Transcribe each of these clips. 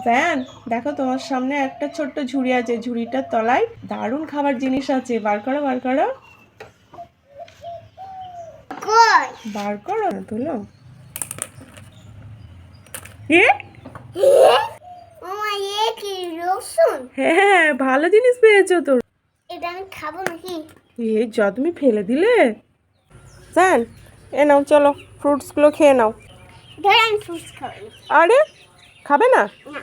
জায়ান, দেখো তোমার সামনে একটা ছোট্ট ঝুড়ি আছে, ঝুড়িটার তলায় দারুণ খাবার জিনিস আছে। বার করো, বার করো, বার করো না, তুলো। হ্যাঁ, ভালো জিনিস পেয়েছো তো। এটা আমি খাবো নাকি? যা তুমি ফেলে দিলে। জান, এ নাও, চলো ফ্রুটসগুলো খেয়ে নাও। ধর আমি ফ্রুটস খাবো। আরে, খাবে না? না।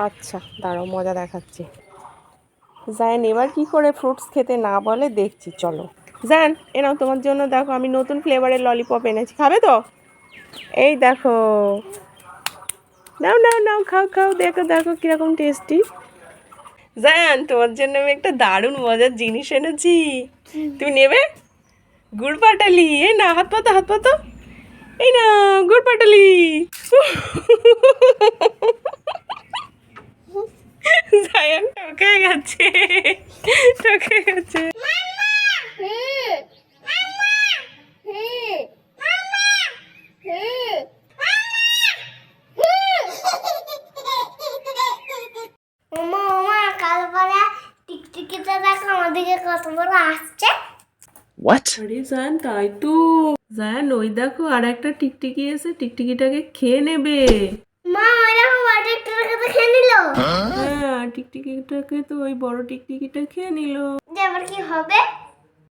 আচ্ছা, দাঁড়াও, মজা দেখাচ্ছি। জান এবার কি করে ফ্রুটস খেতে না বলে দেখছি, চলো। জান, এ নাও তোমার জন্য, দেখো আমি নতুন ফ্লেভারের ললিপপ এনেছি, খাবে তো? এই দেখো, নাও নাও নাও, খাও খাও, দেখো দেখো কিরকম টেস্টি। জান, তোমার জন্য আমি একটা দারুণ মজার জিনিস এনেছি, তুমি নেবে? গুড় পাটালি, এই না, হাত পাতো, হাত পাতো, এই না গুড় পাটালি। জায়ান ঠকে গেছে, ঠকে গেছে। টিকটিকিটা দেখো আমাদেরকে কত বড় আসছে। আরে জায়ান, তাই তো। জায়ান, ওই দেখো আর একটা টিকটিকি এসে টিকটিকিটাকে খেয়ে নেবে। মা এরকম বাটিকটাকে তো খেয়ে নিল। হ্যাঁ, টিকটিকিটাকে তো ওই বড় টিকটিকিটা খেয়ে নিল। এবার কি হবে?